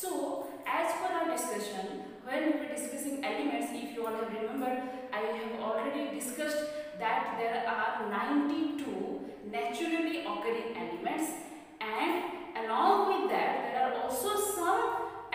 So, as per our discussion, when we were discussing elements, if you all have remembered, I have already discussed that there are 92 naturally occurring elements, and along with that there are also some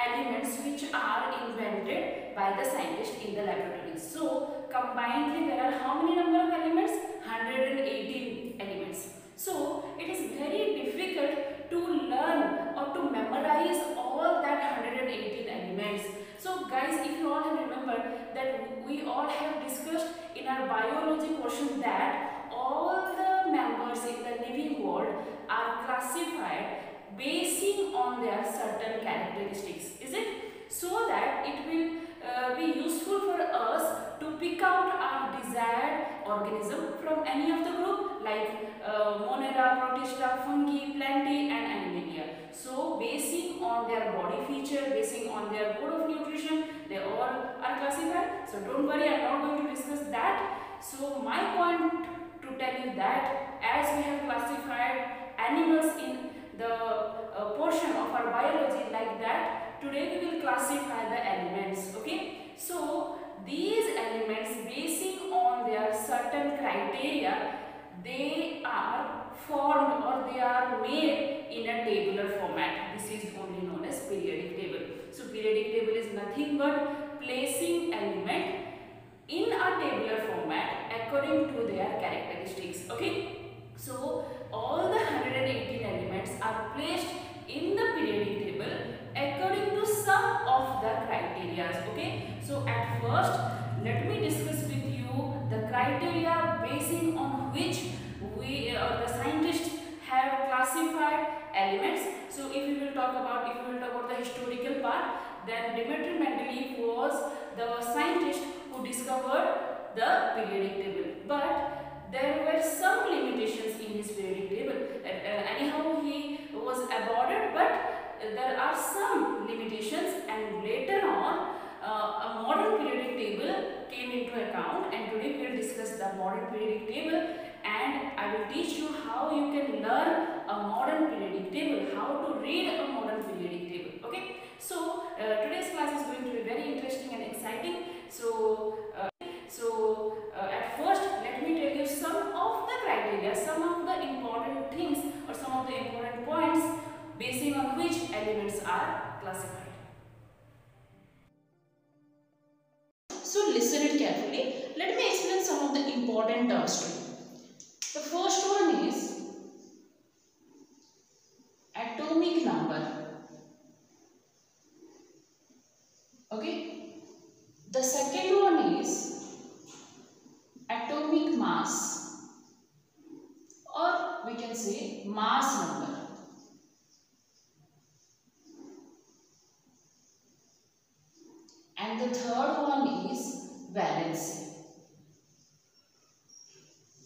elements which are invented by the scientists in the laboratory. So, combinedly there are how many number of elements? 118 elements. So, it is very difficult to learn or to memorize all that 118 elements. So guys, if you all have remembered that we all have discussed in our biology portion that all the members in the living world are classified basing on their certain characteristics, is it? So that it will be useful for us to pick out our desired organism from any of the group like Monera, Protista, Fungi, Plantae and Animalia. So basing on their body feature, basing on their mode of nutrition, they all are classified. So don't worry, I am not going to discuss that. So my point to tell you that as we have classified animals in the portion of our biology like that, today we will classify the elements. Okay, so these elements basing on their certain criteria, they are formed or they are made in a tabular format. This is only known as periodic table. So periodic table is nothing but placing element in a tabular format according to their characteristics. Okay, so all the 118 elements are placed in the periodic table according to some of the criteria. Okay, so at first let me discuss with you the criteria basing on which we or the scientists have classified elements. So if we will talk about the historical part, then Dmitry Mendeleev was the scientist who discovered the periodic table, but there were some limitations in his periodic table. Anyhow, he was awarded, but there are some limitations, and later on a modern periodic table came into account, and today we will discuss the modern periodic table, and I will teach you how you can learn a modern periodic table, how to read a modern periodic table. Okay, so today's class is going to be very interesting and exciting. So at first let me tell you some of the criteria, some of the important things or some of the important points basing on which elements are classified. So listen it carefully. Let me explain some of the important terms to you. The first one is atomic number. Okay. The second one is atomic mass, or we can say mass number. And the third one is valency.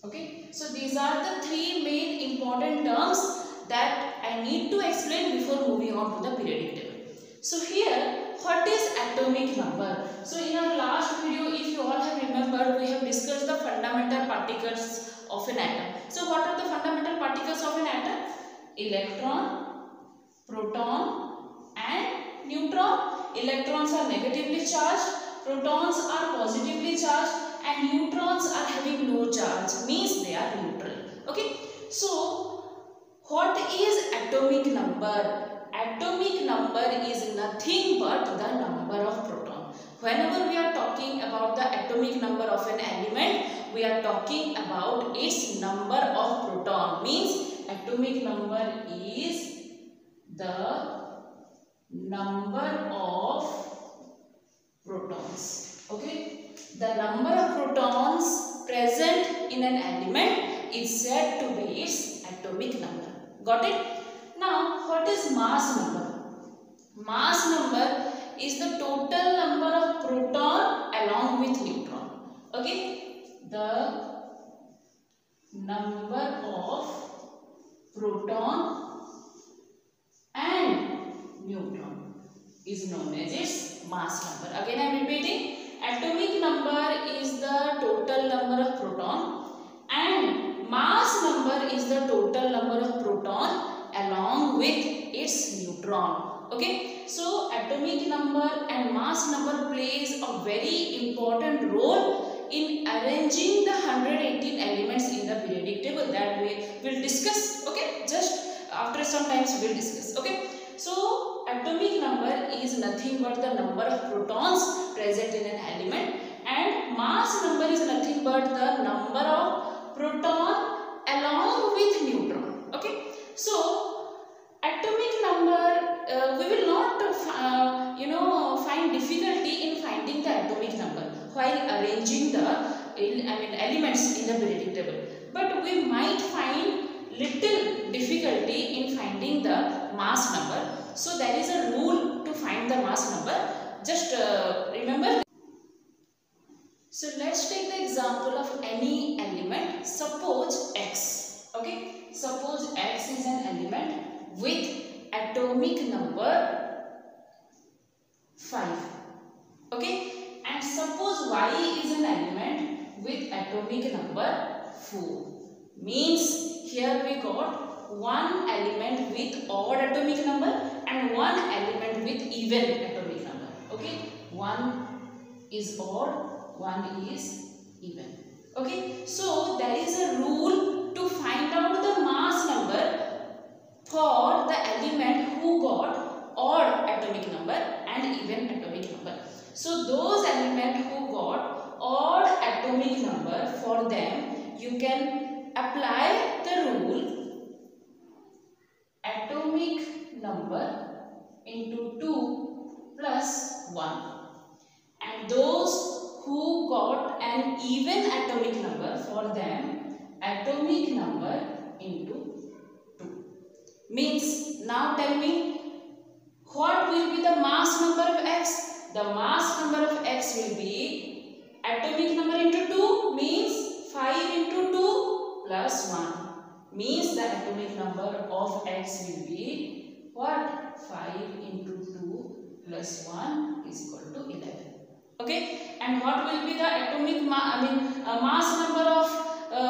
Okay, so these are the three main important terms that I need to explain before moving on to the periodic table. So here, what is atomic number? So in our last video, if you all have remembered, we have discussed the fundamental particles of an atom. So what are the fundamental particles of an atom? Electron, proton and neutron. Electrons are negatively charged, protons are positively charged, and neutrons are having no charge, means they are neutral. Okay, so what is atomic number? Atomic number is nothing but the number of proton. Whenever we are talking about the atomic number of an element, we are talking about its number of proton, means atomic number is the number of protons. Okay, the number of protons present in an element is said to be its atomic number. Got it? Now, what is mass number? Mass number is the total number of proton along with neutron. Okay, the number of proton and neutron is known as its mass number. Again I am repeating, atomic number is the total number of proton and mass number is the total number of proton along with its neutron. Okay, so atomic number and mass number plays a very important role in arranging the 118 elements in the periodic table. That we will discuss. Okay, just after some times we will discuss. Okay, so atomic number is nothing but the number of protons present in an element, and mass number is nothing but the number of proton along with neutron. Okay, so atomic number, we will not find difficulty in finding the atomic number while arranging the elements in the periodic table, but we might find little difficulty in finding the mass number. So there is a rule to find the mass number. Just remember. So let's take the example of any element. Suppose X. Okay, suppose X is an element with atomic number 5. Okay, and suppose Y is an element with atomic number 4. Means here we got one element with odd atomic number and one element with even atomic number. Okay, one is odd, one is even. Okay, so there is a rule to find out the mass number for the element who got odd atomic number and even atomic number. So those elements who got odd atomic number, for them you can apply the rule atomic number into 2 plus 1, and those who got an even atomic number, for them atomic number into 2. Means, now tell me, what will be the mass number of X? The mass number of X will be atomic number into 2, means 5 into 2 plus 1. Means the atomic number of X will be what? 5 into 2 plus 1 is equal to 11. Okay, and what will be the atomic mass number of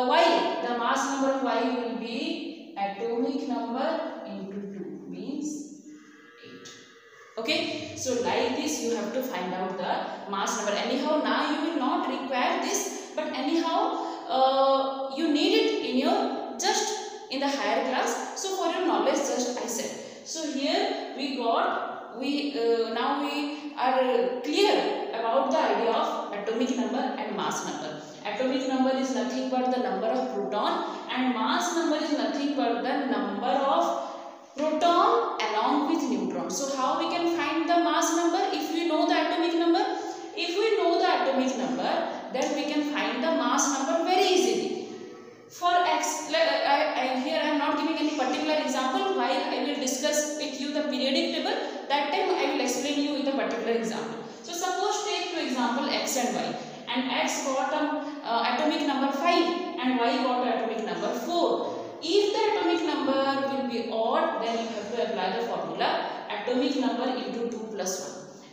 Y? The mass number of Y will be atomic number into 2, means 8. Okay, so like this you have to find out the mass number. Anyhow, now you will not require this, but anyhow you need it in your in the higher class. So for your knowledge, just I said. So here we got, now we are clear about the idea of atomic number and mass number. Atomic number is nothing but the number of proton, and mass number is nothing but the number of proton along with neutron. So how we can find the mass number if we know the atomic number? If we know the atomic number, then we can find the mass number very easily. For X, here I am not giving any particular example. While I will discuss with you the periodic table, that time I will explain you with a particular example. So suppose take for example X and Y, and X got atomic number 5 and Y got atomic number 4. If the atomic number will be odd, then you have to apply the formula atomic number into 2 plus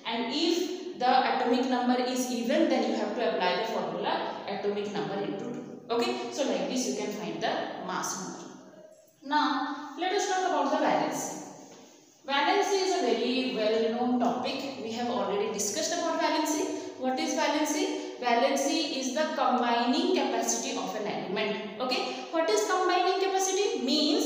1. And if the atomic number is even, then you have to apply the formula atomic number into 2. Okay, so like this you can find the mass number. Now let us talk about the valency. Valency is a very well known topic. We have already discussed about valency. What is valency? Valency is the combining capacity of an element. Okay, what is combining capacity? Means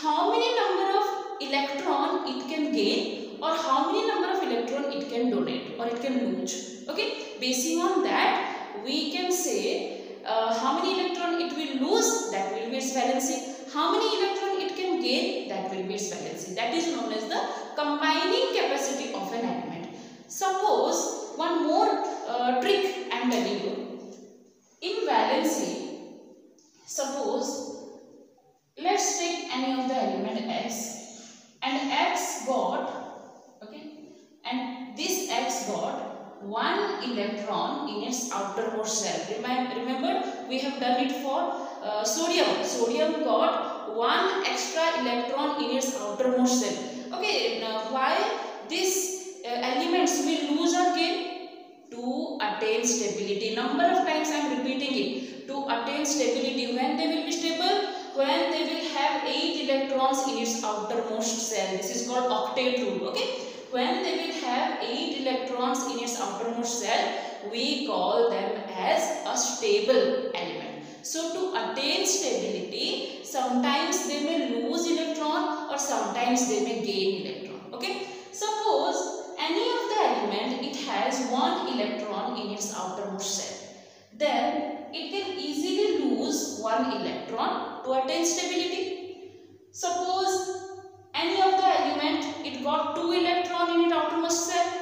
how many number of electron it can gain, or how many number of electron it can donate or it can lose. Okay, basing on that we can say how many electron it will lose, that will be its valency. How many electron it can gain, that will be its valency. That is known as the combining capacity of an element. Suppose one more trick I am telling you. In valency, suppose let's take any of the element X, and X got, okay, and this X got one electron in its outermost shell. Remember we have done it for sodium. Sodium got one extra electron in its outermost shell. Okay, now why these elements will lose or gain? To attain stability. Number of times I am repeating it. To attain stability. When they will be stable? When they will have 8 electrons in its outermost shell. This is called octet rule. Okay. when they will have 8 electrons in its outermost shell, we call them as a stable element. So to attain stability, sometimes they may lose electron or sometimes they may gain electron. Okay. Suppose any of the element, it has 1 electron in its outermost shell. Then it can easily lose 1 electron to attain stability. Suppose any of the element, it got 2 electron in its outermost shell,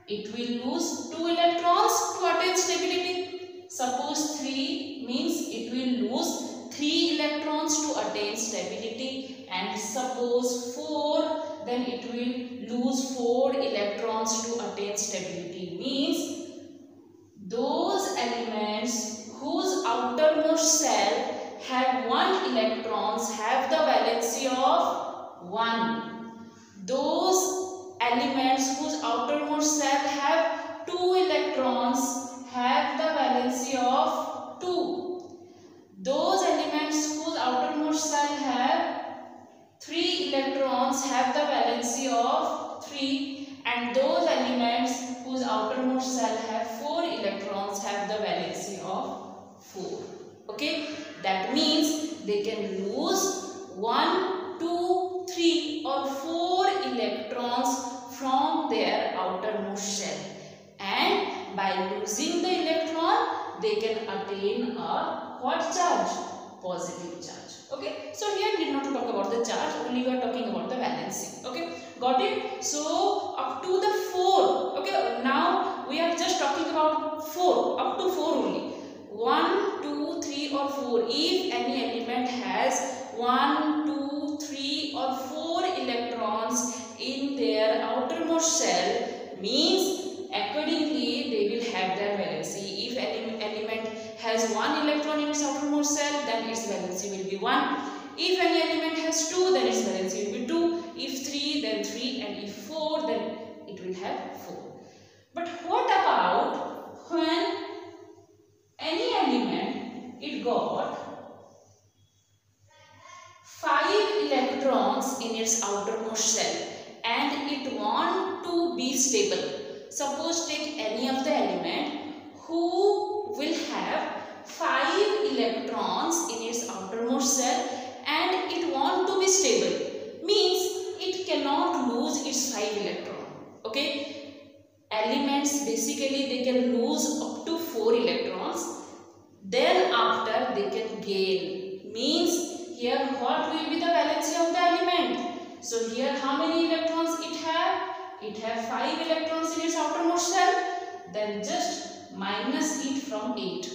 it will lose 2 electrons to attain stability. Suppose 3 means it will lose 3 electrons to attain stability, and suppose 4, then it will lose 4 electrons to attain stability. Means those elements whose outermost shell have 1 electrons have the valency of 1. Those elements whose outermost shell have 2 electrons have the valency of 2. Those elements whose outermost shell have 3 electrons have the valency of 3, and those elements whose outermost shell have 4 electrons have the valency of 4. Okay, that means they can lose 1, 2, 3 or 4 electrons from their outermost shell, and by losing the electron they can attain a what charge? Positive charge. Okay, so here we did not talk about the charge, only we are talking about the valency. Okay, got it? So up to the 4. Okay, now we are just talking about 4, up to 4 only. 1, 2, 3 or 4. If any element has 1, 2, 3 or 4 electrons in their outermost shell, means accordingly they will have their valency. If any element has 1 electron in its outermost shell, then its valency will be 1. If any element has 2, then its valency will be 2. If 3, then 3, and if 4, then it will have 4. But what about when any element, it got 5 electrons in its outermost shell and it want to be stable? Suppose take any of the element who will have 5 electrons in its outermost shell and it want to be stable, means it cannot lose its 5 electron. Okay, elements basically they can lose up to 4 electrons, then after they can gain. Means here what will be the valency of the element? So here how many electrons it have? It have 5 electrons in its outermost shell. Then just minus it from 8.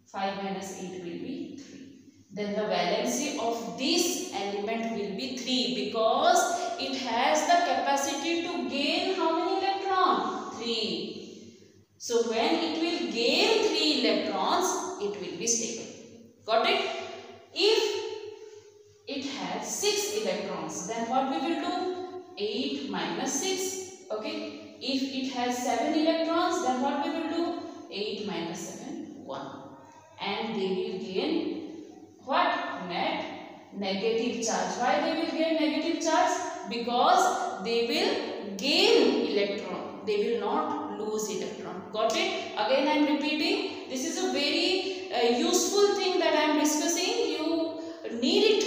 5 minus 8 will be 3. Then the valency of this element will be 3 because it has the capacity to gain how many electrons? 3. So when it will gain 3 electrons, it will be stable. Got it? If it has 6 electrons, then what we will do? 8 minus 6. Okay. If it has 7 electrons, then what we will do? 8 minus 7, 1. And they will gain what? Net negative charge. Why they will gain negative charge? Because they will gain electron. They will not lose electron. Got it? Again I am repeating. This is a very useful thing that I am discussing. You need it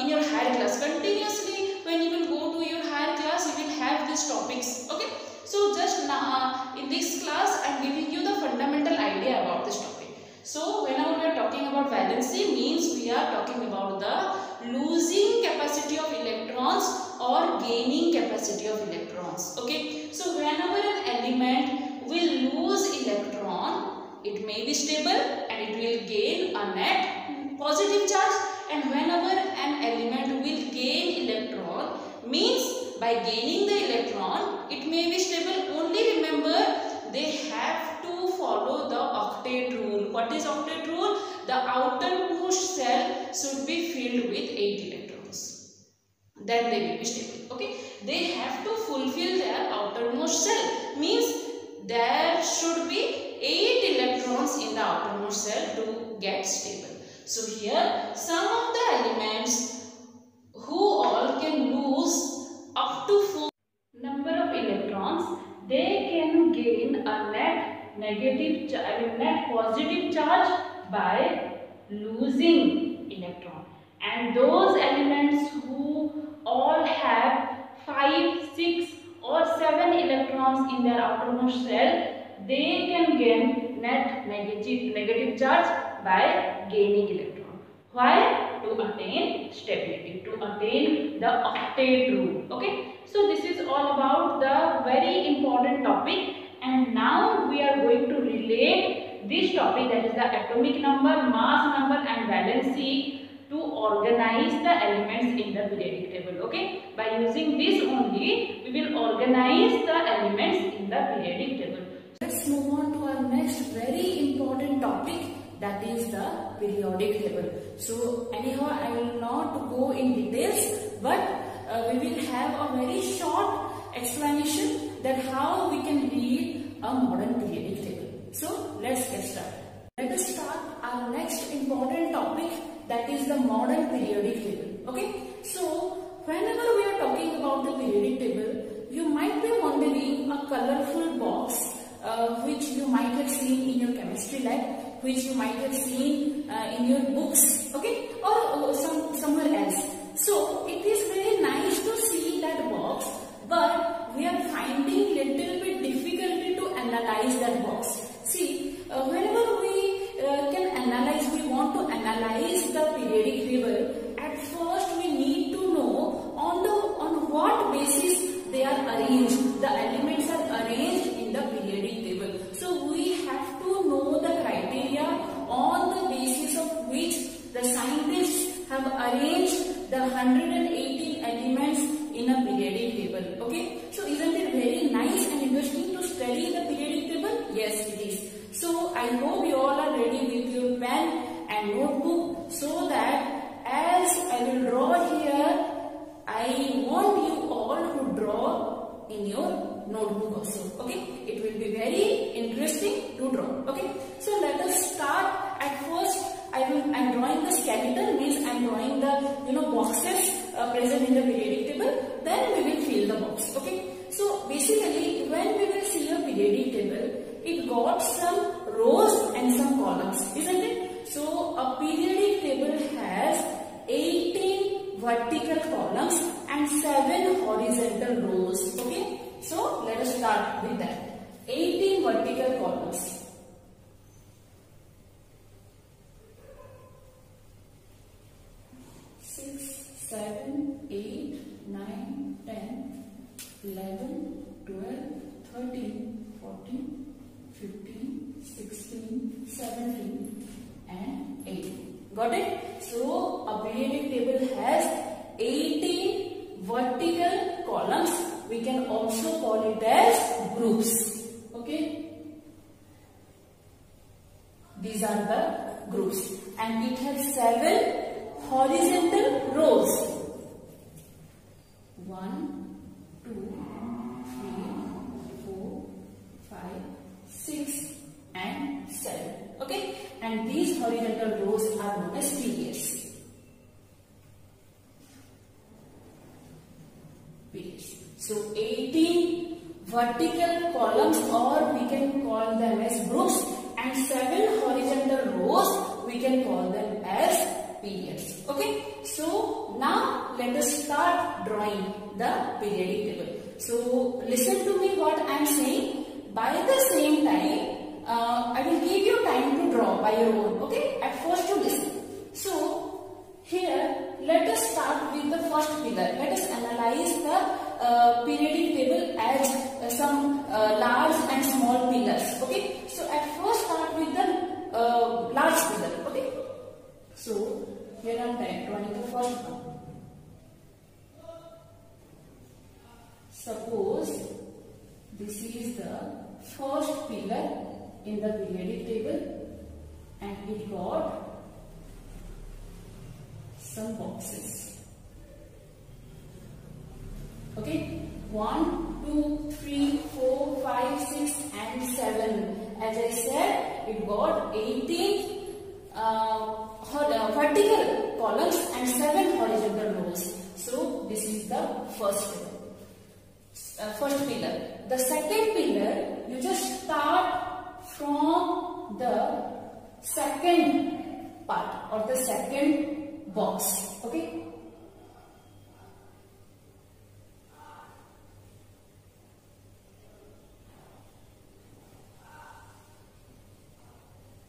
in your higher class. Continuously when you will go to your higher class, you will have these topics. Okay. So just now in this class I am giving you the fundamental idea about this topic. So whenever we are talking about valency, means we are talking about the losing capacity of electrons or gaining capacity of electrons. Okay. So whenever an element will lose electron, it may be stable and it will gain a net positive charge, and whenever an element will gain electron, means by gaining the electron it may be stable. Only remember they have to follow the octet rule. What is octet rule? The outermost shell should be filled with 8 electrons. Then they will be stable. Okay. They have to fulfill their outermost shell. Means there should be 8 electrons in the outermost shell to get stable. So here some of the elements who all can lose up to 4. a net positive charge by losing electron. And those elements who all have 5, 6 or 7 electrons in their outermost shell, they can gain net negative charge by gaining electron. Why? To attain stability, to attain the octet rule. Okay, so this is all about the very important topic, and now we are going to relate this topic, that is the atomic number, mass number and valency, to organize the elements in the periodic table. Okay, by using this only we will organize the elements in the periodic table. Let's move on to our next very important topic, that is the periodic table. So anyhow, I will not go in details, but we will have a very short explanation that how we can read a modern periodic table. So let's get started. Let us start our next important topic, that is the modern periodic table. Okay, so whenever we are talking about the periodic table, you might be wondering a colorful box which you might have seen in your chemistry lab, which you might have seen in your books, okay, or somewhere else. So it is very nice to see that box, but we are finding little bit difficulty to analyze that box. See, whenever we can analyze, we want to analyze the periodic table. At first, we need to know on what basis they are arranged. The elements are arranged in the periodic table. So we have to know the criteria on the basis of which the scientists have arranged the 118 elements in a periodic table. Okay, so isn't it very nice and interesting to study the periodic table? Yes, it is. So I hope you all are ready with your pen and notebook, so that as I will draw here, I want you all to draw in your notebook also. Okay, it will be very interesting to draw. Okay, so let us start. At first, I am drawing the skeleton, means I am drawing the boxes present in the periodic table. Then we will fill the box. Okay, so basically when we will see a periodic table, it got some rows and some columns, isn't it? So a periodic table has 18 vertical columns and 7 horizontal rows. Okay, so let us start with that. 18 vertical columns. 6, 7, 8, 9, 10, 11, 12, 13, 14, 15, 16, 17 and 18. Got it? So a periodic table has 18 vertical columns. We can also call it as groups. Okay? These are the groups. And it has 7 horizontal rows. 1, 2, 3, 4, 5, 6 and 7. Okay, and these horizontal rows are known as periods. So 18 vertical columns, or we can call them as groups, and 7 horizontal rows, we can call them as periods. Okay, so now let us start drawing the periodic table. So listen to me what I am saying. By the same time, I will give you time to draw by your own. Okay, at first you listen. So here let us start with the first pillar. Let us analyze the periodic table as some large and small pillars. Okay, so at first start with the large pillar. Okay, so here I am drawing the first one. Suppose this is the first pillar in the periodic table, and it got some boxes. Okay, 1, 2, 3, 4, 5, 6 and 7. As I said, it got 18 vertical columns and 7 horizontal rows. So this is the first pillar. The second pillar, you just start from the second part or the second box. Okay.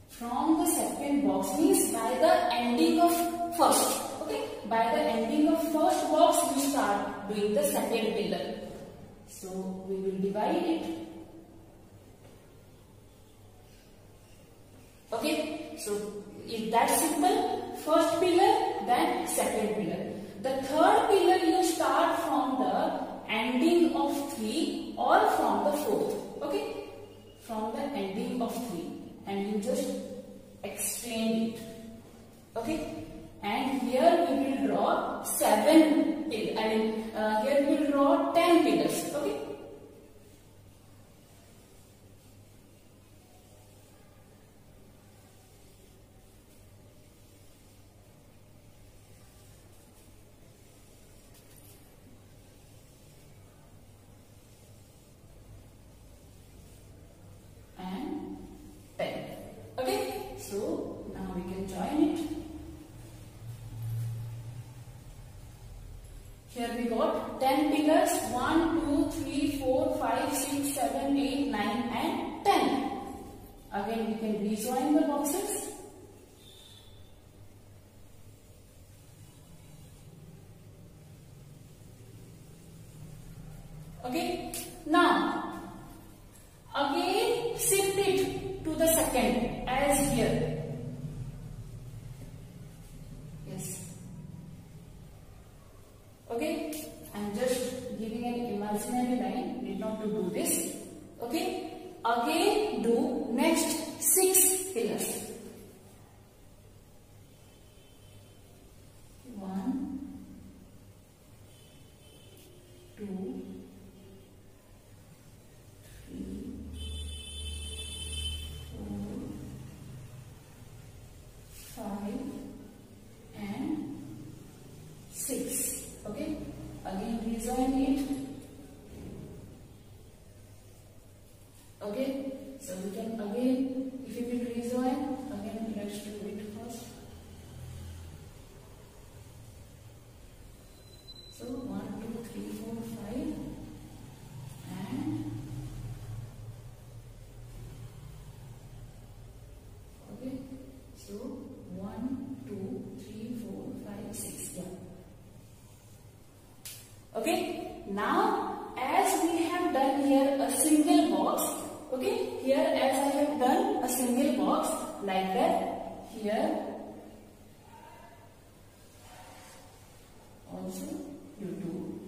From the second box means by the ending of first. Okay. By the ending of first box, you start doing the second pillar. So we will divide it. Okay. So is that simple? First pillar, then second pillar. The third pillar you start from the ending of 3 or from the fourth. Okay. From the ending of 3. And you just extend it. Okay. And here we will draw 7 pillars. Here we will draw 10 pillars. Okay. So now we can join it. Here we got 10 pillars. 1, 2, 3, 4, 5, 6, 7, 8, 9 and 10. Again we can rejoin the boxes. Okay. Now again shift it to the second as here. Yes. Okay. I'm just giving an imaginary line. Need not to do this. Okay. Again do next 6 pillars. 1, 2, 5 and 6. Okay. Again rejoin it. Okay. So we can again, if you will rejoin, again let's do it first. So 1, 2, 3, 4, 5 and okay. So 1, 2, 3, 4, 5, 6. Yeah. Okay. Now, as we have done here a single box. Okay. Here, as I have done a single box like that. Here also you do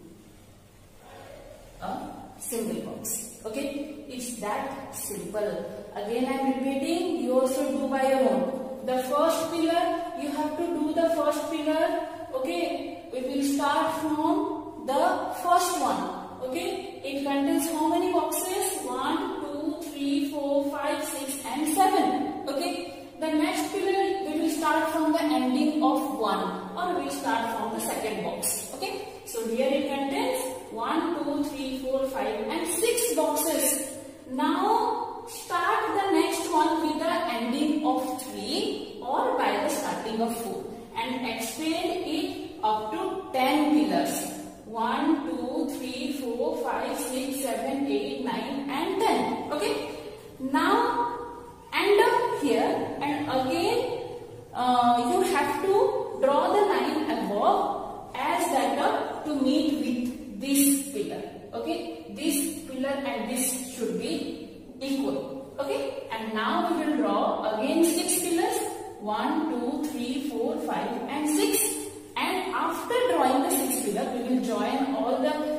a single box. Okay. It's that simple. Again, I am repeating. You also do by your own. The first pillar, you have to do the first pillar. Okay, we will start from the first one. Okay, it contains how many boxes? 1, 2, 3, 4, 5, 6 and 7. Okay, the next pillar we will start from the ending of 1 or we will start from the second box. Okay, so here it contains 1, 2, 3, 4, 5 and 6 boxes. Now start the next one with the ending of 3 or by the starting of 4 and expand it up to 10 pillars. 1, 2, 3, 4, 5, 6, 7, 8, 9 and 10. Okay. Now end up here and again you have to draw the line above as that up to meet with this pillar. Okay. This pillar and this should be equal. Okay. And now we will draw again 6 pillars. 1, 2, 3, 4, 5 and 6. And after drawing the 6 pillar, we will join all the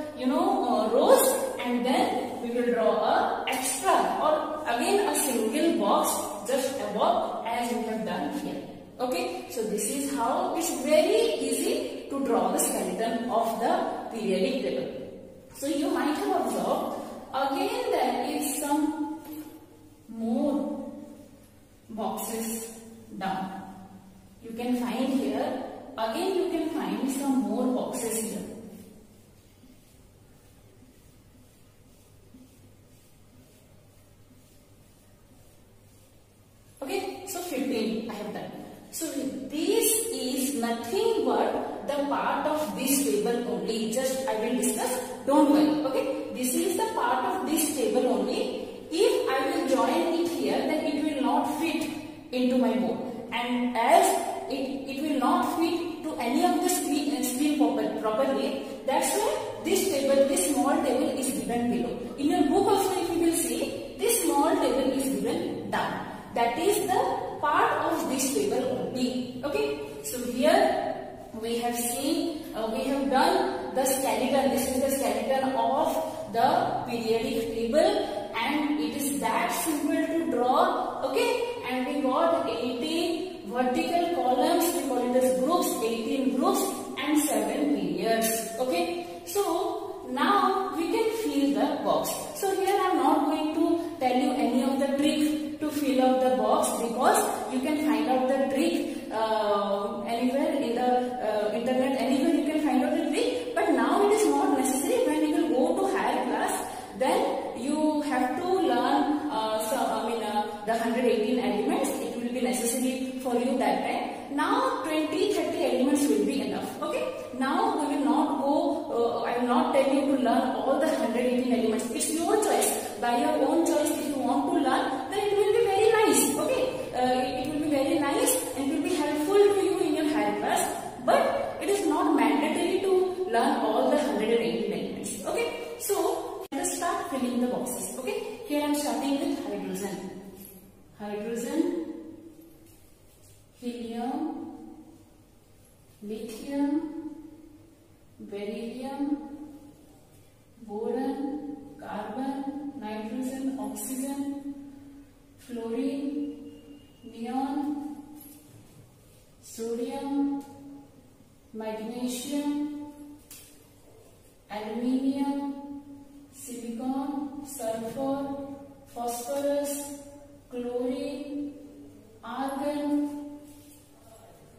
rows and then we will draw a extra or again a single box just above as we have done here. Okay, so this is how it's very easy to draw the skeleton of the periodic table. So you might have observed again there is some more boxes down. You can find here. Again you can find some more boxes here. So this is nothing but the part of this table only. Just I will discuss. Don't worry. Okay. This is the part of this table only. If I will join it here, then it will not fit into my board. And as it will not fit to any of the screen properly, that's why this table, this small table is given below. In your book also, if you will see, this small table is given down. That is the part of this table only. Okay. So here we have seen, we have done the skeleton. This is the skeleton of the periodic table, and it is that simple to draw. Okay. And we got 18 vertical columns. We call it as groups, 18 groups and 7 periods. Okay. So now we can fill the box. So here I am not going to tell you any of the trick to fill up the box, because you can find out the trick anywhere in the internet. Anywhere you can find out the trick. But now it is not necessary. When you will go to higher class, then you have to learn the 118 elements. It will be necessary for you that time. Now 20-30 elements will be enough. Okay. Now we will not go, I will not tell you to learn all the 118 elements. It's your choice. By your own choice, if you want to learn, then it will be very nice. Okay. It will be very nice and it will be helpful to you in your higher class. But it is not mandatory to learn all the 118 elements. Okay. So let us start filling the boxes. Okay. Here I am starting with hydrogen. Hydrogen, helium, lithium, beryllium, boron, carbon, nitrogen, oxygen, fluorine, neon, sodium, magnesium, aluminium, silicon, sulfur, phosphorus, chlorine, argon,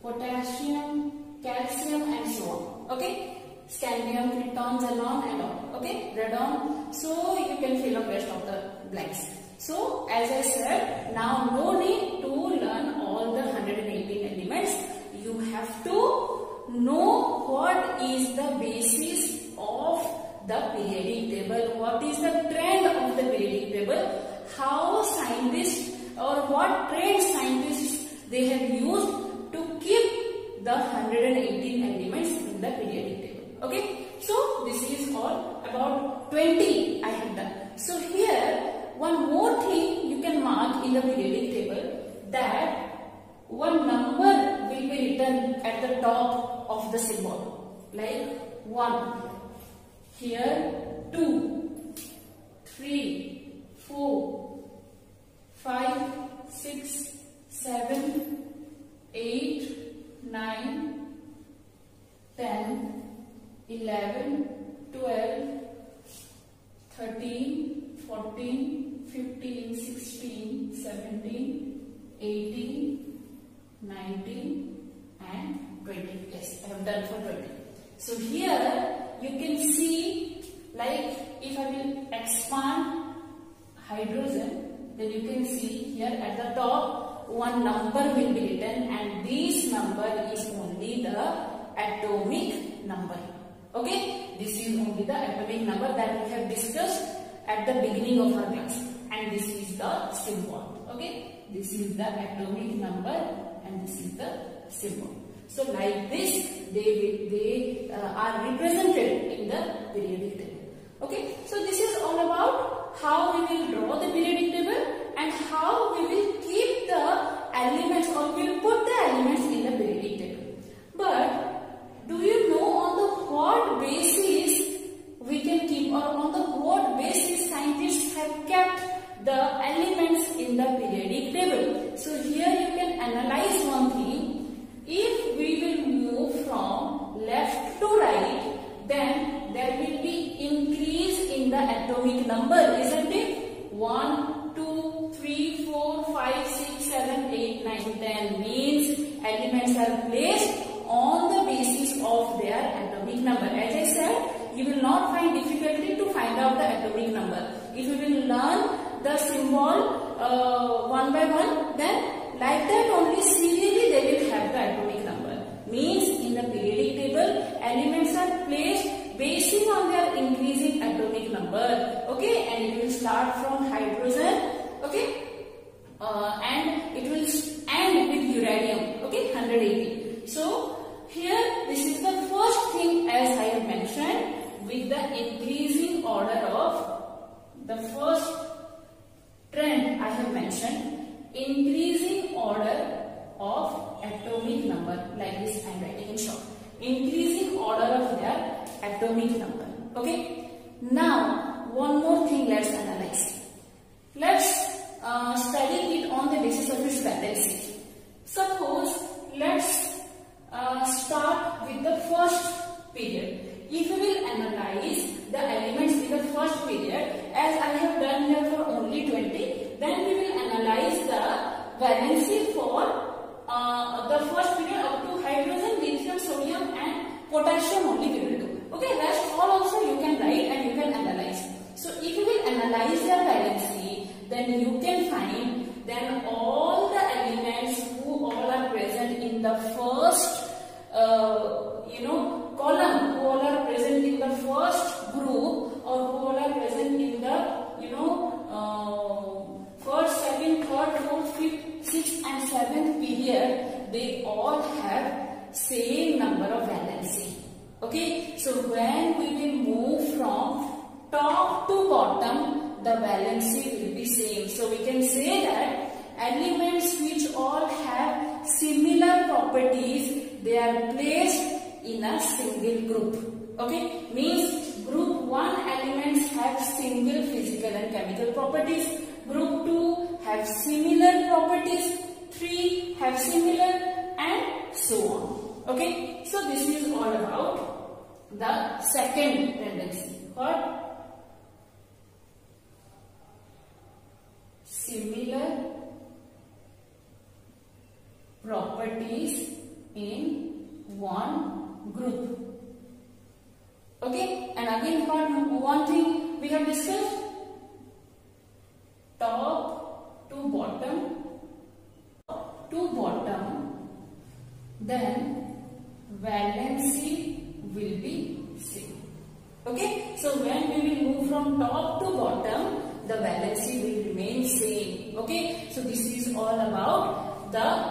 potassium, calcium and so on. Okay. Scandium, krypton, xenon and all. Okay. Radon. So you can fill up rest of the blanks. So as I said, now no need to learn all the 118 elements. You have to know what is the basis of the periodic table, what is the trend of the periodic table, how scientists or what trend scientists they have used to keep the 118 elements in the periodic table. Okay. So this is all about 20 I have done. So here one more thing you can mark in the periodic table, that one number will be written at the top of the symbol, like 1, here 2, 3, 4, 5, 6, 7, 8, 9, 10, 11, 12, 13, 14, 15, 16, 17, 18, 19 and 20. Yes, I have done for 20. So here you can see, like if I will expand hydrogen, then you can see here at the top one number will be written, and this number is only the atomic number. Okay, this is only the atomic number that we have discussed at the beginning of our class, and this is the symbol. Okay, this is the atomic number and this is the symbol. So like this they are represented in the periodic table. Okay, so this is all about how we will draw the periodic table and how we will keep the elements, or we will put the elements in the periodic table. But do you know on the what basis we can keep, or on the what basis scientists have kept the elements in the periodic table? So here you can analyze one thing. If we will move from left to right, then there will be increase in the atomic number, isn't it? 1, 2, 3, 4, 5, 6, 7, 8, 9, 10 means elements are placed on the basis of their atomic number. As I said, you will not find difficulty to find out the atomic number. If you will learn the symbol one by one, then like that only series similarly they will have the atomic number. Means in the periodic table, elements are placed basing on their increasing atomic number. Okay, and it will start from hydrogen. Okay, and it will end with uranium. Okay, 180. So here this is the first thing, as I have mentioned, with the increasing order of the first trend I have mentioned, increasing order of atomic number, like this I am writing in short, increasing order of their atomic number. Okay, now one more thing, let's analyze. Let's study it on the basis of its valency. Suppose let's start with the first period. If we will analyze the elements in the first period, as I have done here for only 20, then we will analyze the valency for the first period up to hydrogen, lithium, sodium and potassium only we will do. Okay, rest all also you can write and you can analyze. So if you will analyze their valency, then you can find then all the elements who all are present in the first column, who all are present in the first group, or who all are present in the first, second, third, fourth, fifth, sixth and seventh period, they all have same number of valency. Okay, so when we will move from top to bottom, the valency will be same. So we can say that elements which all have similar properties, they are placed in a single group. Okay, means group 1 elements have single physical and chemical properties, group 2 have similar properties, 3 have similar, and so on. Okay, so this is all about the second tendency. What? Similar properties in one group. Okay, and again one thing we have discussed, top to bottom, then valency will be same. Okay, so when we will move from top to bottom, the valency will remain same. Okay, so this is all about the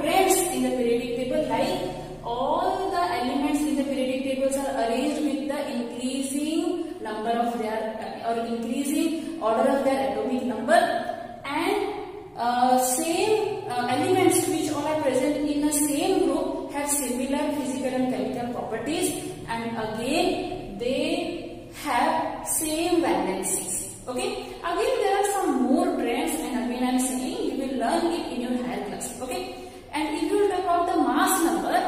trends in the periodic table, like all the elements in the periodic tables are arranged with the increasing number of their increasing order of their atomic number, and same elements which all are present in the same group have similar physical and chemical properties, and again they have same valencies. Okay, again there are some more trends, and again I am saying you will learn it in your higher class. Okay, and if you will talk about the mass number,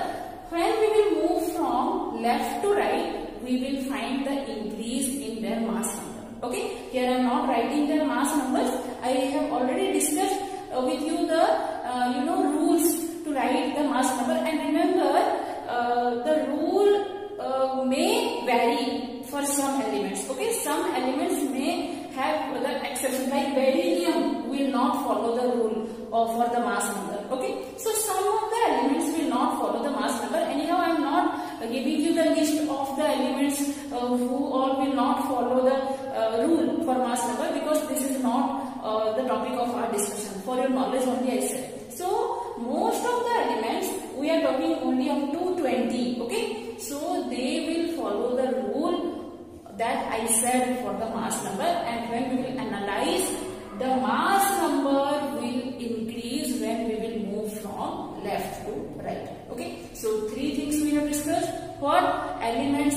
when we will move from left to right, we will find the increase in their mass number. Okay, here I am not writing their mass numbers. I have already discussed with you the rules to write the mass number, and remember the rule may vary for some elements. Okay, some elements may have the exception, like beryllium will not follow the rule for the mass number. Okay, so some of the elements will not follow the mass number. Anyhow, I am not giving you the list of the elements who all will not follow the rule for mass number, because this is not the topic of our discussion. For your knowledge only I said. So most of the elements we are talking only of 220. Okay, so they will follow the rule that I said for the mass number, and when we will analyze, the mass number will increase when we will move from left to right. Okay, so three things we have discussed. What? Elements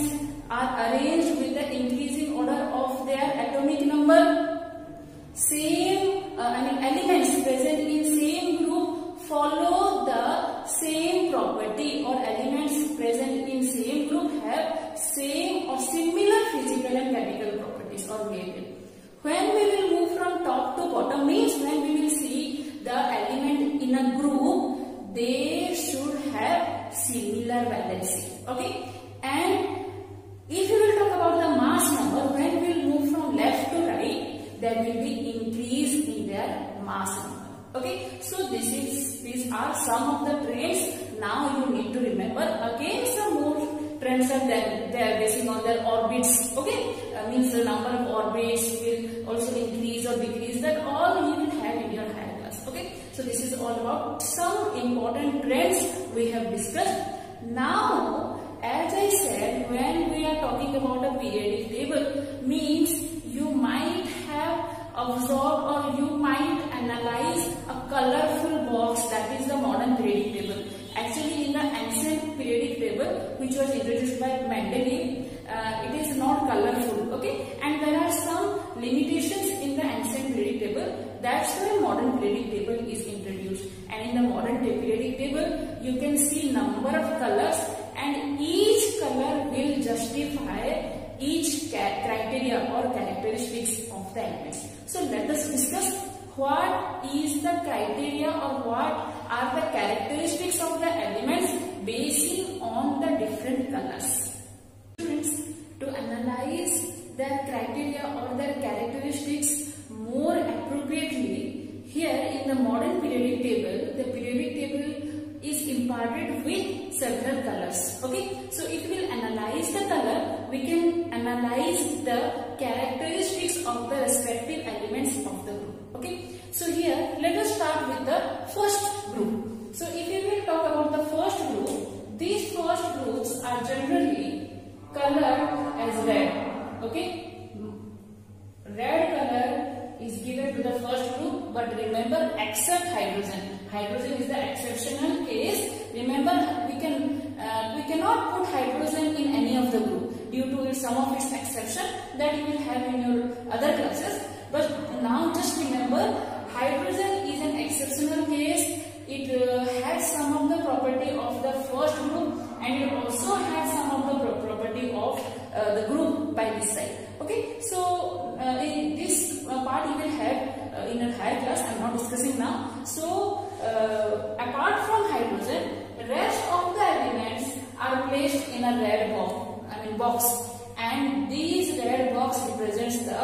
are arranged with the increasing order of their atomic number. Elements present in same group follow the same property, or elements present in same group have same or similar physical and chemical properties or related. When we will move from top to bottom, means when we will see the element in a group, they should have similar valency. Okay, and if we will talk about the mass number, when we will move from left to right, there will be increase in their mass number. Okay, so this is these are some of the trends. Now you need to remember. Again, some more trends are there. They are basing on their orbits. Okay, means the number of orbits will also increase or decrease. That all you will have in your higher class. Okay, so this is all about some important trends we have discussed. Now, as I said, when we are talking about a periodic table, means you might have observed or you might analyze a colorful box, that is the modern periodic table. Actually, in the ancient periodic table, which was introduced by Mendeleev, it is not colorful. Okay, and there are some limitations in the ancient periodic table. That's why modern periodic table is introduced. And in the modern periodic table, you can see number of colors, and each color will justify each criteria or characteristics of the elements. So let us discuss what is the criteria or what are the characteristics of the elements basing on the different colors. Students, to analyze their criteria or their characteristics more appropriately, here in the modern periodic table, the periodic table is imparted with several colors. Okay, so if we will analyze the color, we can analyze the characteristics of the respective elements of the group. Okay, so here let us start with the first group. So if we will talk about the first group, these first groups are generally colored as red. Okay, red color is given to the first group, but remember, except hydrogen. Hydrogen is the exceptional case. Remember, we cannot put hydrogen in any of the group due to some of its exception that you will have in your other classes. But now just remember, hydrogen is an exceptional case. It has some of the property of the first group, and it also has some of the property of the group by this side. Okay, so in this part you will have in a higher class. I am not discussing now. So apart from hydrogen, rest of the elements are placed in a red box, and these red box represents the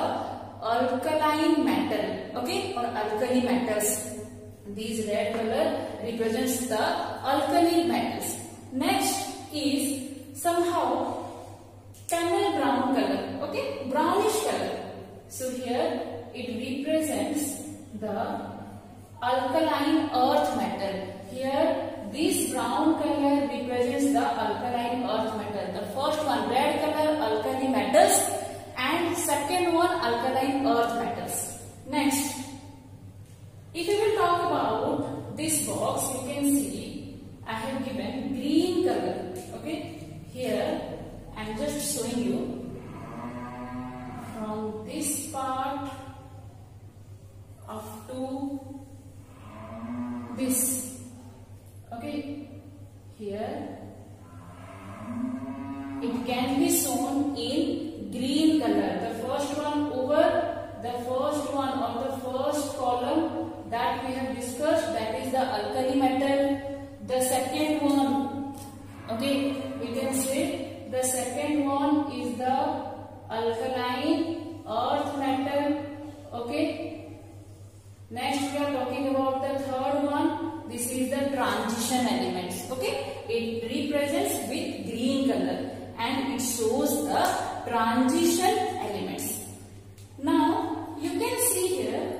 alkaline metal. Okay, or alkali metals. These red color represents the alkali metals. Next is somehow camel brown color. Okay, brownish color. So here it represents the alkaline earth metal. Here this brown color represents the alkaline earth metal. The first one, red color, alkali metals, and second one, alkaline earth metals. Next, if you will talk about this box, you can see I have given green color. Okay, here I am just showing you from this part up to this. Okay, here it can be shown in green color. The first one over the first one or the first column that we have discussed, that is the alkali metal. The second one, okay, we can say the second one is the alkaline earth metal. Okay, next we are talking about the third one. This is the transition elements. Okay, it represents with green color and it shows the transition elements. Now you can see here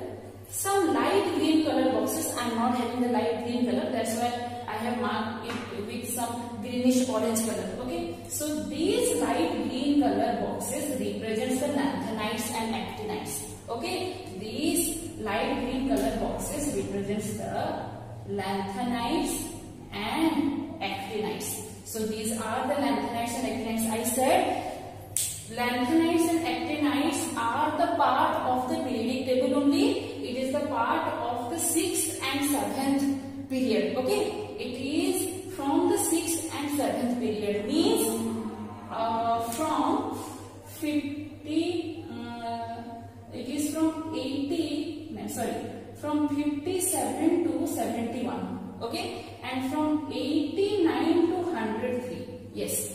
some light green color boxes. I am not having the light green color, that's why I have marked it with some greenish orange color. Okay, so these light green color boxes represents the lanthanides and actinides. Okay, these light green color boxes represents the lanthanides and actinides. So these are the lanthanides and actinides. I said lanthanides and actinides are the part of the periodic table only. It is the part of the 6th and 7th period. Okay, it is from the 6th and 7th period. Means from 50. It is from 80. No, sorry. From 57 to 71, okay, and from 89 to 103, yes.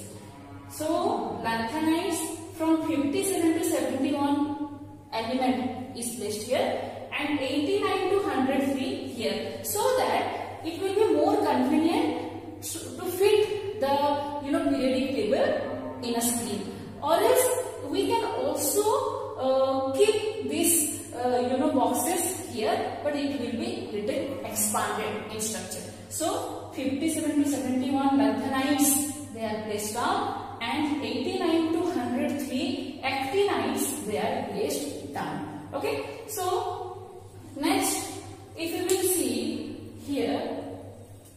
So lanthanides from 57 to 71 element is placed here, and 89 to 103 here, so that it will be more convenient to fit the periodic table in a screen. Or else we can also keep these boxes here, but it will be little expanded in structure. So 57 to 71 lanthanides, they are placed down, and 89 to 103 actinides, they are placed down. Okay, so next, if you will see here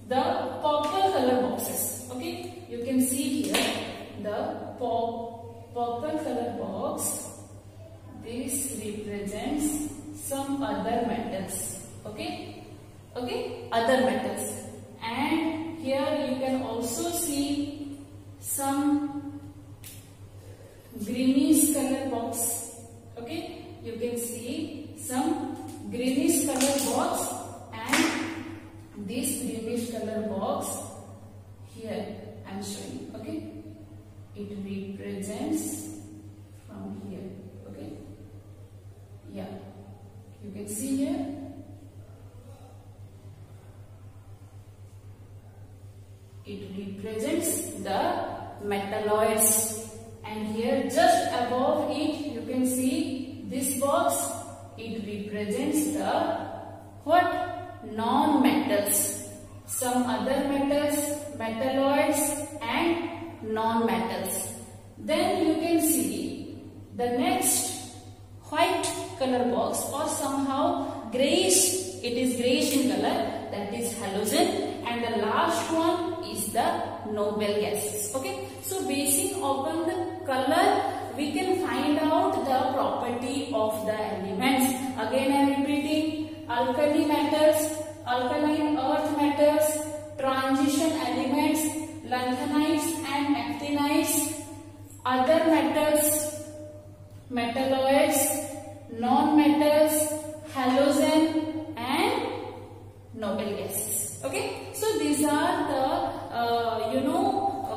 the purple color boxes. Okay, you can see here the purple color box. This represents some other metals. Okay, other metals. And here you can also see some greenish color box. Okay, you can see some greenish color box, and this greenish color box here I am showing. Okay, it represents from here. Okay, yeah, you can see here. It represents the metalloids, and here just above it you can see this box. It represents the what? Non-metals. Some other metals, metalloids and non-metals. Then you can see the next white color box, or somehow grayish. It is grayish in color. That is halogen, and the last one is the noble gases. Okay, so basing upon the color, we can find out the property of the elements. Again, I am repeating: alkali metals, alkaline earth metals, transition elements, lanthanides and actinides, other metals, metalloids, non-metals, halogen and noble gases. Okay, so these are the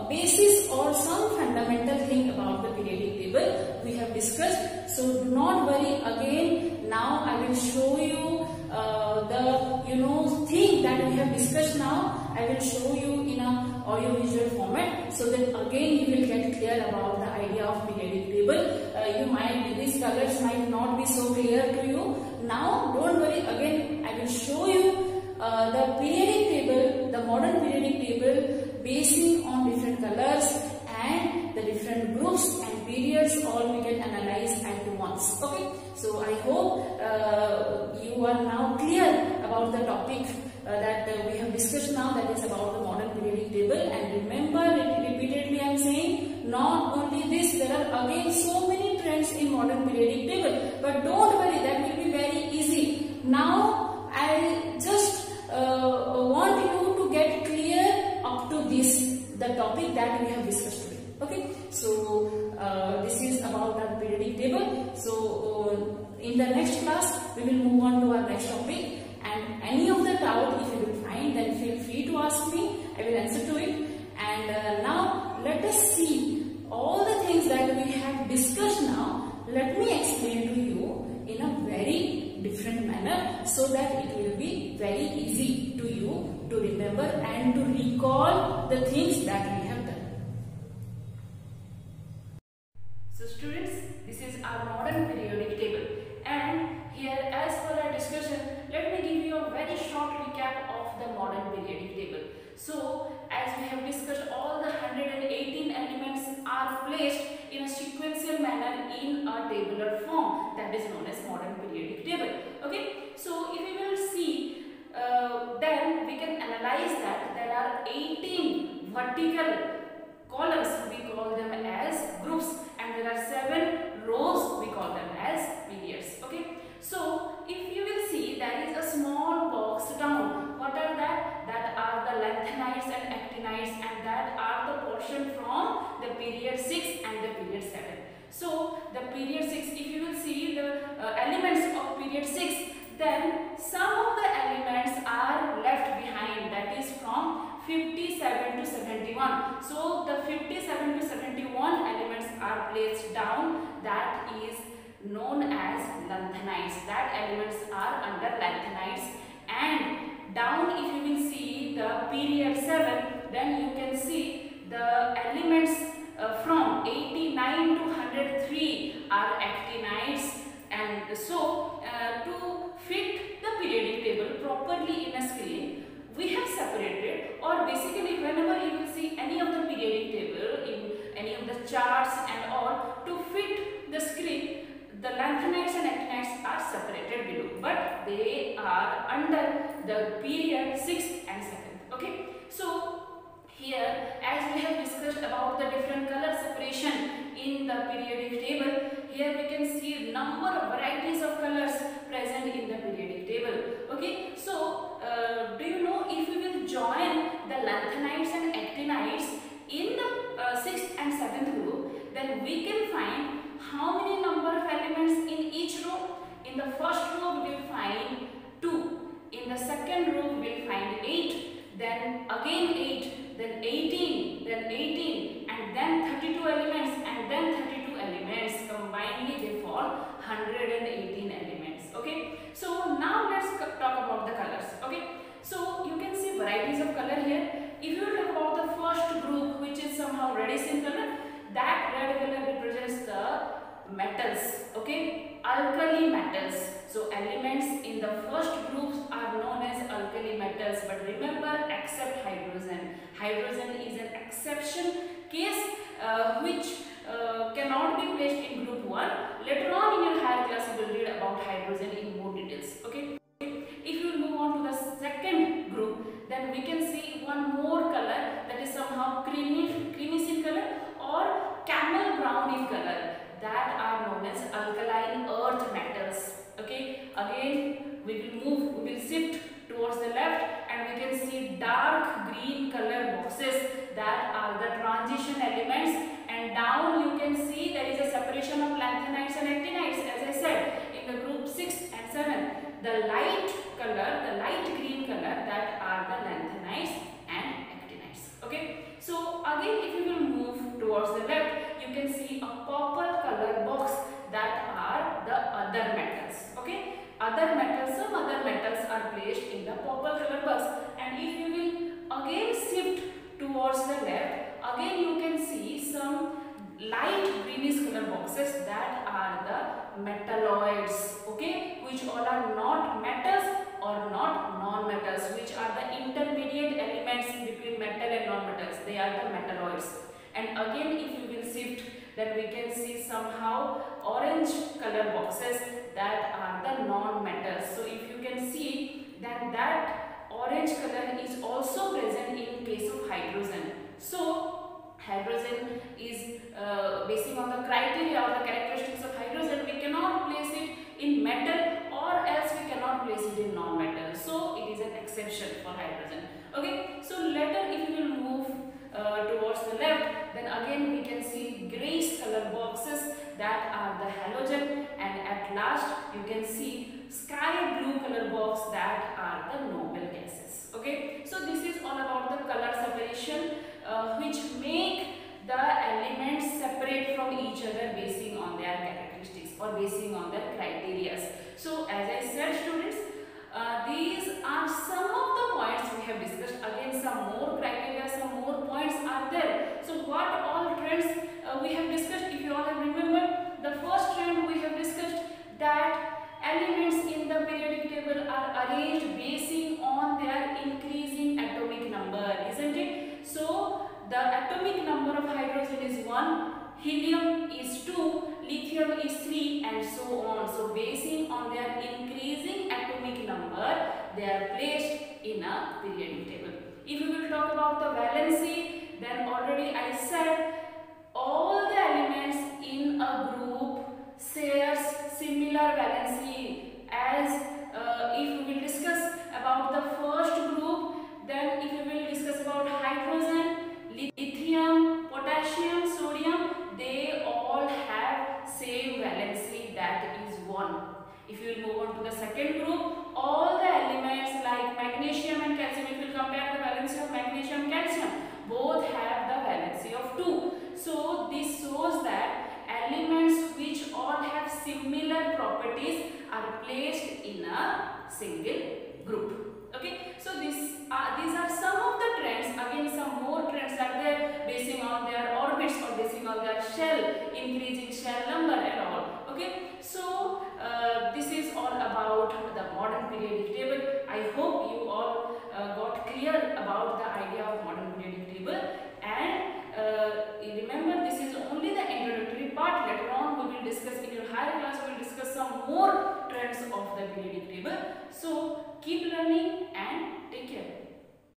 basis or some fundamental thing about the periodic table we have discussed. So do not worry. Again, now I will show you the thing that we have discussed. Now I will show you in a audio visual format, so that again you will get clear about the idea of periodic table. These colors might not be so clear to you. Now don't worry, again I will show you the periodic table, the modern periodic table, basing on different colors and the different groups and periods, all we can analyze at once. Okay, so I hope you are now clear about the topic that we have discussed now, that is about the modern periodic table. And remember, repeatedly I am saying, not only this, there are again so many trends in modern periodic table, but don't worry, that will be very easy. Now I just want you to get clear up to this, the topic that we have discussed today. Okay, so this is about our periodic table. So in the next class we will move on to our next topic, and any of the doubt if you will find, then feel free to ask me. I will answer to it. And now let us see all the things that we have discussed now. Let me explain to you in a very different manner, so that it will be very easy to you to remember and to recall the things that we have done. So students, this is our modern periodic table, and here, as per our discussion, let me give you a very short recap of the modern periodic table. So as we have discussed, all the 118 elements are placed in a sequential manner in a tabular form, that is known as modern periodic table. Okay, so if we will see, then we can analyze that there are 18 vertical columns, we call them as groups, and there are 7 rows, we call them as periods. Okay, so if you will see, there is a small box down. What are that? That are the lanthanides and actinides, and that are the portion from the period 6 and the period 7. So the period 6, if you will see the elements of period 6, then some of the elements are left behind, that is from 57 to 71. So the 57 to 71 elements are placed down, that is known as lanthanides. That elements are under lanthanides, and down if you will see the period 7, then you can see the elements from 89 to 103 are actinides, and so to fit the periodic table properly in a screen, we have separated, or basically whenever you will see any of the periodic table in any of the charts and all, to fit the screen, the lanthanides and actinides are separated below, but they are under the period 6th and 7th. Okay, so here, as we have discussed about the different color separation in the periodic table, here we can see number of varieties of colors present in the periodic table. Okay, so do you know, if we will join the lanthanides and actinides in the 6th and 7th group, then we can find how many number of elements in each row. In the first row we will find 2, in the second row we will find 8, then again 8, then 18, then 18, and then 32 elements, and then 32 elements. Combinedly they form 118 elements. Okay, so now let's talk about the colors. Okay, so you can see varieties of color here. If you talk about the first group, which is somehow reddish in color, that red color represents the metals. Okay, alkali metals. So elements in the first groups are known as alkali metals, but remember, except hydrogen. Hydrogen is an exception case which cannot be placed in group 1. Later on in your higher class you will read about hydrogen in more details. Okay, if you move on to the second group, then we can see one more color, that is somehow creamy in color or camel brown in color, that are known as alkaline earth metals. Okay, again we will shift towards the left, and we can see dark green color boxes, that are the transition elements, and down you can see there is a separation of lanthanides and actinides, as I said, in the group 6 and 7. The light color, the light green color, that are the lanthanides and actinides. Okay, so again if you will move towards the left, you can see a purple color box, that are the other metals. Okay, other metals, some other metals are placed in the purple color box, and if you will again shift towards the left, again you can see some light greenish color boxes, that are the metalloids. Okay, which all are not metals or not non-metals, which are the intermediate elements between metal and non-metals. They are the metalloids. And again if you will shift, then we can see somehow orange color boxes, that are the non-metals. So if you can see, then that orange color is also present in case of hydrogen. So hydrogen is basing on the criteria or the characteristics of hydrogen, we cannot place it in metal, or else we cannot place it in non-metal. So it is an exception for hydrogen. Okay, so later if you will move towards the left, then again we can see grayish color boxes, that are the halogen, and at last you can see sky blue color box, that are the noble gases. Okay, so this is all about the color separation which make the elements separate from each other basing on their characteristics or basing on their criteria. So as I said, students, these are some of the points we have discussed. Again, some more criteria, some more points are there. So what all trends we have discussed? If you all have remembered, the first trend we have discussed, that elements in the periodic table are arranged basing on their increasing atomic number, isn't it? So the atomic number of hydrogen is 1, helium is 2, lithium is 3, and so on. So basing on their increasing atomic number, they are placed in a periodic table. If we will talk about the valency, then already I said all the elements in a group shares similar valency. As if we will discuss about the first group, then if we will discuss about hydrogen, lithium, potassium, sodium, they all have same valency, that is 1. If you will move on to the second group, all the elements like magnesium and calcium, if you will compare the valency of magnesium and calcium, both have the valency of 2. So this shows that elements which all have similar properties are placed in a single group. Okay, so these are some of the trends. Again, some more trends are there basing on their orbits or basing on their shell, increasing shell number and all. Okay, so this is all about the modern periodic table. I hope you all got clear about the idea of modern periodic table, and remember, this is only the introductory part. Later on we will discuss, in your higher class we will discuss some more trends of the periodic table. So keep learning and take care.